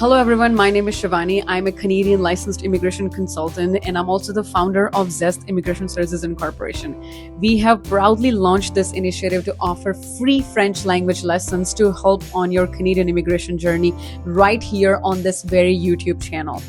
Hello everyone, my name is Shivani. I'm a Canadian licensed immigration consultant and I'm also the founder of Zest Immigration Services Incorporation. We have proudly launched this initiative to offer free French language lessons to help on your Canadian immigration journey right here on this very YouTube channel.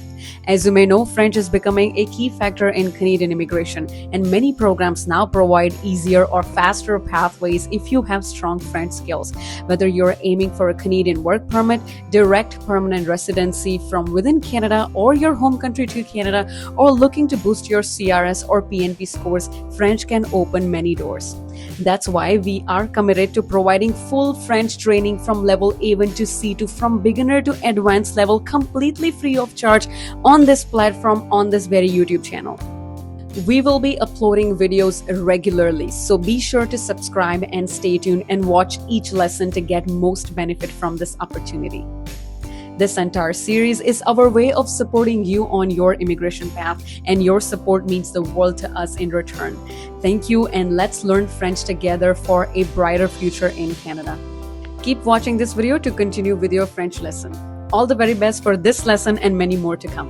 As you may know, French is becoming a key factor in Canadian immigration, and many programs now provide easier or faster pathways if you have strong French skills. Whether you're aiming for a Canadian work permit, direct permanent residency from within Canada or your home country to Canada, or looking to boost your CRS or PNP scores, French can open many doors. That's why we are committed to providing full French training from level A1 to C2, from beginner to advanced level, completely free of charge on this platform, on this very YouTube channel. We will be uploading videos regularly, so be sure to subscribe and stay tuned and watch each lesson to get most benefit from this opportunity. This entire series is our way of supporting you on your immigration path, and your support means the world to us in return. Thank you, and let's learn French together for a brighter future in Canada. Keep watching this video to continue with your French lesson. All the very best for this lesson and many more to come.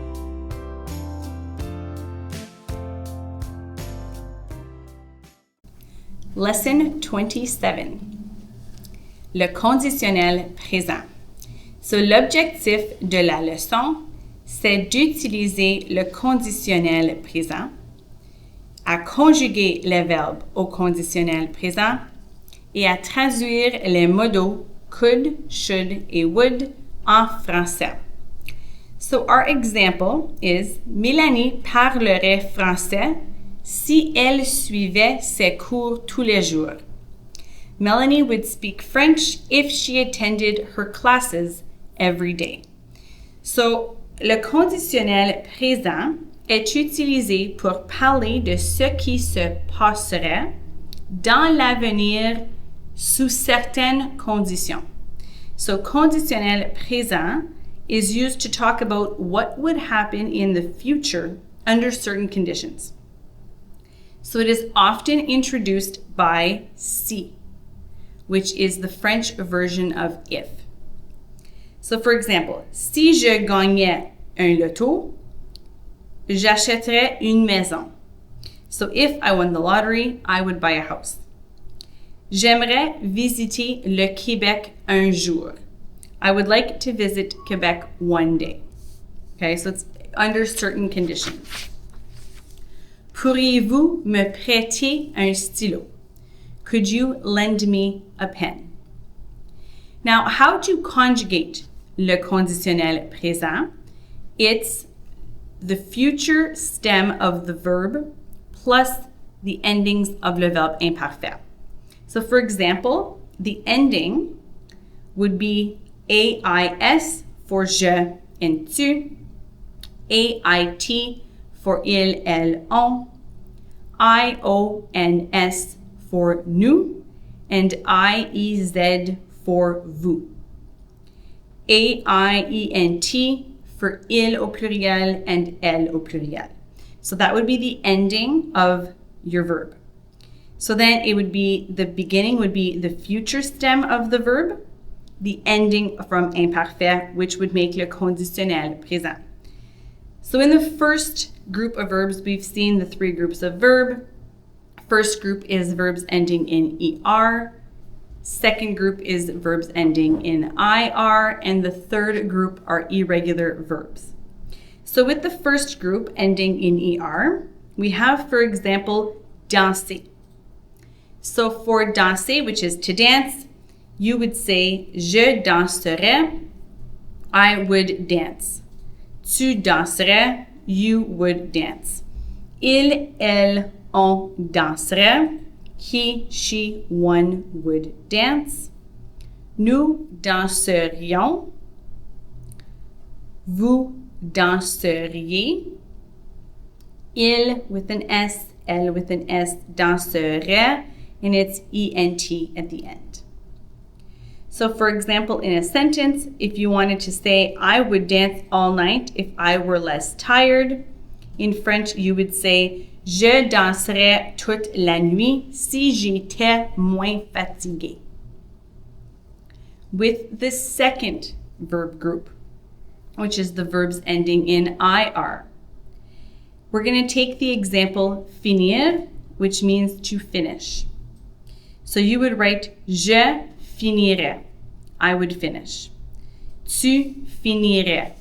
Lesson 27. Le conditionnel présent. So, l'objectif de la leçon, c'est d'utiliser le conditionnel présent, à conjuguer les verbes au conditionnel présent et à traduire les modaux could, should et would en français. So, our example is Mélanie parlerait français si elle suivait ses cours tous les jours. Melanie would speak French if she attended her classes every day. So, le conditionnel présent est utilisé pour parler de ce qui se passerait dans l'avenir sous certaines conditions. So, conditionnel présent is used to talk about what would happen in the future under certain conditions. So, it is often introduced by si, which is the French version of if. So, for example, si je gagnais un loto, j'achèterais une maison. So, if I won the lottery, I would buy a house. J'aimerais visiter le Québec un jour. I would like to visit Quebec one day. Okay, so it's under certain conditions. Pourriez-vous me prêter un stylo? Could you lend me a pen? Now, how to conjugate le conditionnel présent? It's the future stem of the verb plus the endings of le verbe imparfait. So, for example, the ending would be AIS for je and tu, AIT for il, elle, on, IONS for nous, and IEZ for vous. AIENT for il au pluriel and elle au pluriel. So that would be the ending of your verb. So then it would be, the beginning would be the future stem of the verb, the ending from imparfait, which would make le conditionnel présent. So in the first group of verbs, we've seen the three groups of verb. First group is verbs ending in ER. Second group is verbs ending in IR. And the third group are irregular verbs. So with the first group ending in ER, we have, for example, danser. So for danser, which is to dance, you would say, je danserais, I would dance. Tu danserais, you would dance. Il, elle, on danserait. He, she, one would dance. Nous danserions. Vous danseriez. Il with an S, elle with an S, danserait, and it's ENT at the end. So for example, in a sentence, if you wanted to say, I would dance all night if I were less tired, in French you would say, je danserais toute la nuit si j'étais moins fatigué. With the second verb group, which is the verbs ending in IR. We're going to take the example finir, which means to finish. So you would write je finirais, I would finish. Tu finirais,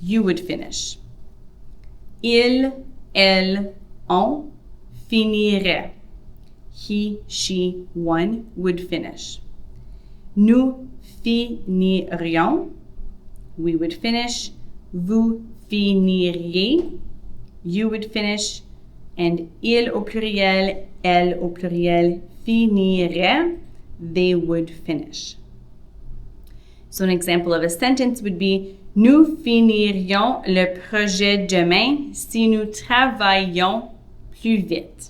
you would finish. Il, elle, on finirait. He, she, one would finish. Nous finirions, we would finish. Vous finiriez, you would finish. And il au pluriel, elle au pluriel finirait, they would finish. So an example of a sentence would be nous finirions le projet demain si nous travaillions plus vite.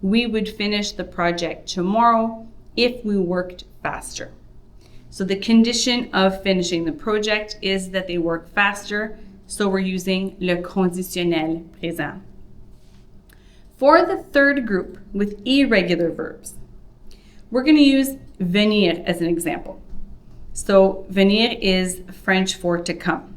We would finish the project tomorrow if we worked faster. So the condition of finishing the project is that they work faster, so we're using le conditionnel présent. For the third group with irregular verbs, we're going to use venir as an example. So venir is French for to come.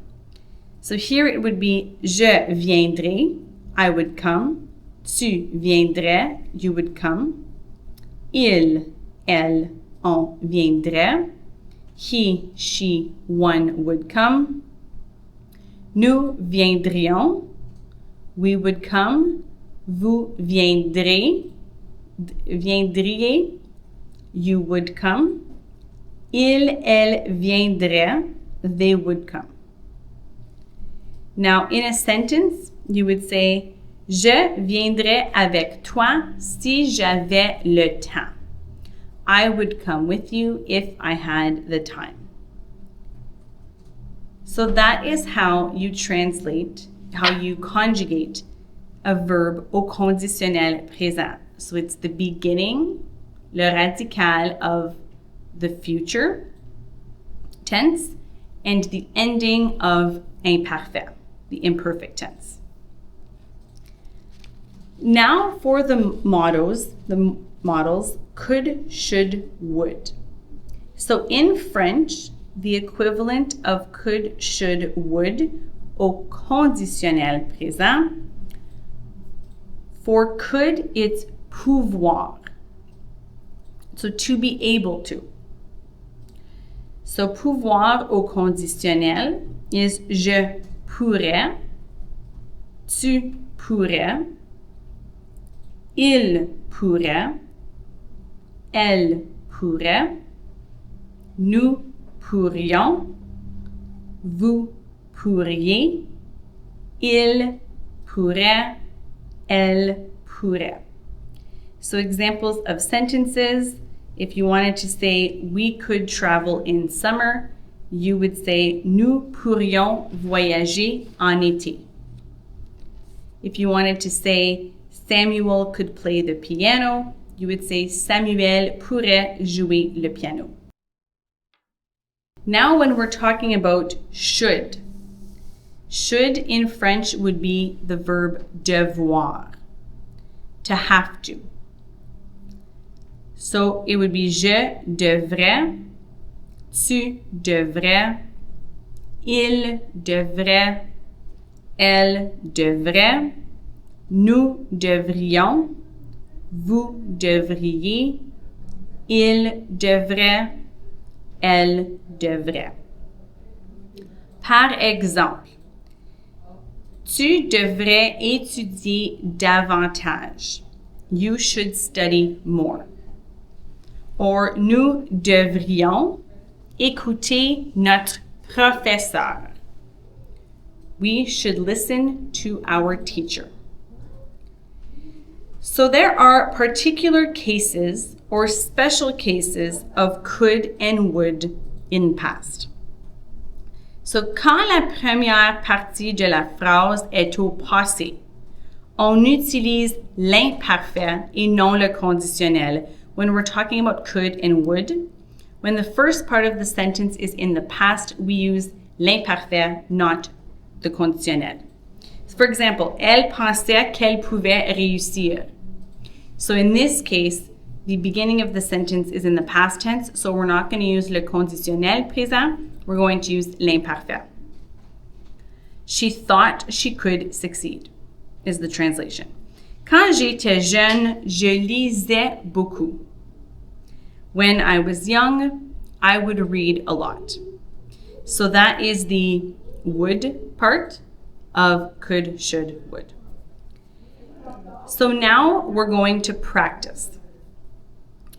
So here it would be je viendrai, I would come. Tu viendrais, you would come. Il, elle, on viendrait. He, she, one would come. Nous viendrions, we would come. Vous viendriez, you would come. Il, elle viendrait, they would come. Now, in a sentence, you would say, je viendrais avec toi si j'avais le temps. I would come with you if I had the time. So that is how you translate, how you conjugate a verb au conditionnel présent. So it's the beginning, le radical of the future tense, and the ending of imparfait, the imperfect tense. Now for the modals could, should, would. So in French, the equivalent of could, should, would au conditionnel présent. For could, it's pouvoir. So to be able to. So pouvoir au conditionnel is je pourrais, tu pourrais, il pourrait, elle pourrait, nous pourrions, vous pourriez, il pourrait, elle pourrait. So examples of sentences, if you wanted to say we could travel in summer, you would say nous pourrions voyager en été. If you wanted to say Samuel could play the piano, you would say Samuel pourrait jouer le piano. Now when we're talking about should in French would be the verb devoir, to have to. So it would be je devrais, tu devrais, il devrait, elle devrait, nous devrions, vous devriez, il devrait, elle devrait. Par exemple, tu devrais étudier davantage. You should study more. Or nous devrions écouter notre professeur. We should listen to our teacher. So there are particular cases or special cases of could and would in past. So quand la première partie de la phrase est au passé, on utilise l'imparfait et non le conditionnel when we're talking about could and would. When the first part of the sentence is in the past, we use l'imparfait, not the conditionnel. So for example, elle pensait qu'elle pouvait réussir. So in this case, the beginning of the sentence is in the past tense, so we're not going to use le conditionnel présent, we're going to use l'imparfait. She thought she could succeed, is the translation. Quand j'étais jeune, je lisais beaucoup. When I was young, I would read a lot. So that is the would part of could, should, would. So now we're going to practice.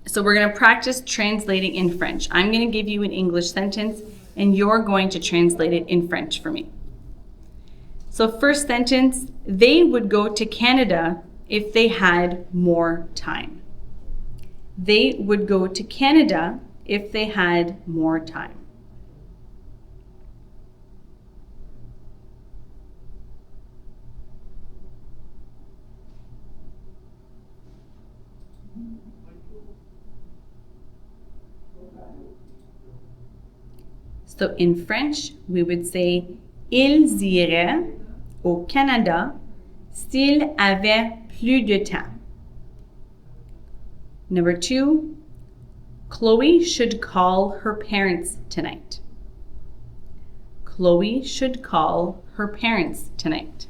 So we're going to practice translating in French. I'm going to give you an English sentence and you're going to translate it in French for me. So first sentence, they would go to Canada if they had more time. They would go to Canada if they had more time. So in French, we would say ils iraient au Canada s'ils avaient plus de temps. Number 2, Chloe should call her parents tonight. Chloe should call her parents tonight.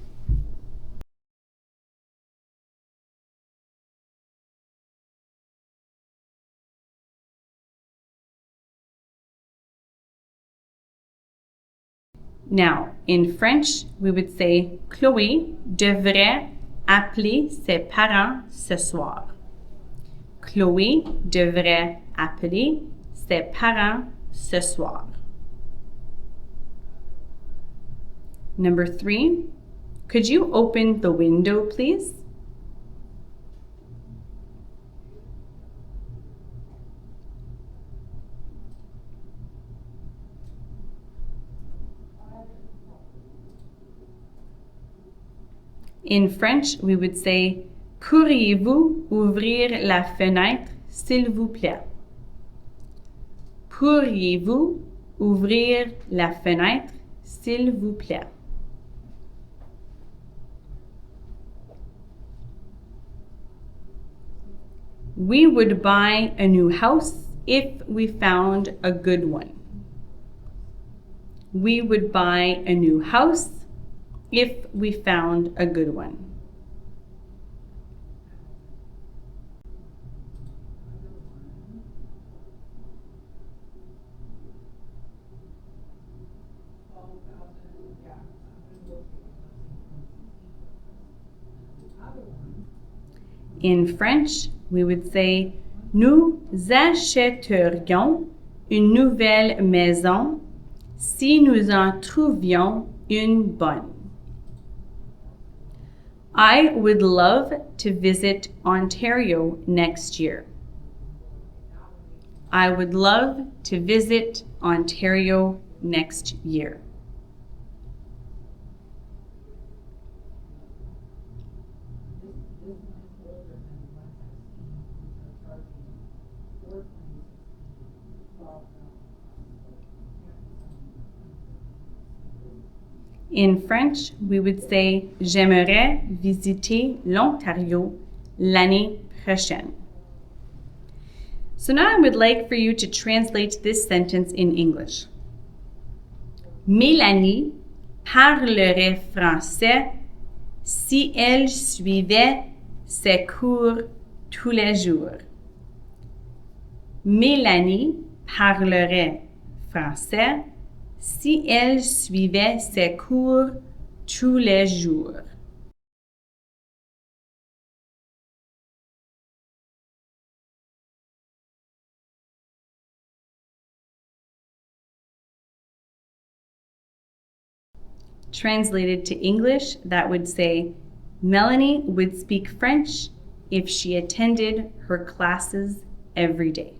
Now, in French, we would say Chloé devrait appeler ses parents ce soir. Chloé devrait appeler ses parents ce soir. Number 3, could you open the window, please? In French, we would say, pourriez-vous ouvrir la fenêtre, s'il vous plaît? Pourriez-vous ouvrir la fenêtre, s'il vous plaît? We would buy a new house if we found a good one. We would buy a new house if we found a good one. In French, we would say, nous achèterions une nouvelle maison si nous en trouvions une bonne. I would love to visit Ontario next year. I would love to visit Ontario next year. In French, we would say, j'aimerais visiter l'Ontario l'année prochaine. So now I would like for you to translate this sentence in English. Mélanie parlerait français si elle suivait ses cours tous les jours. Mélanie parlerait français si elle suivait ses cours tous les jours. Translated to English, that would say, Melanie would speak French if she attended her classes every day.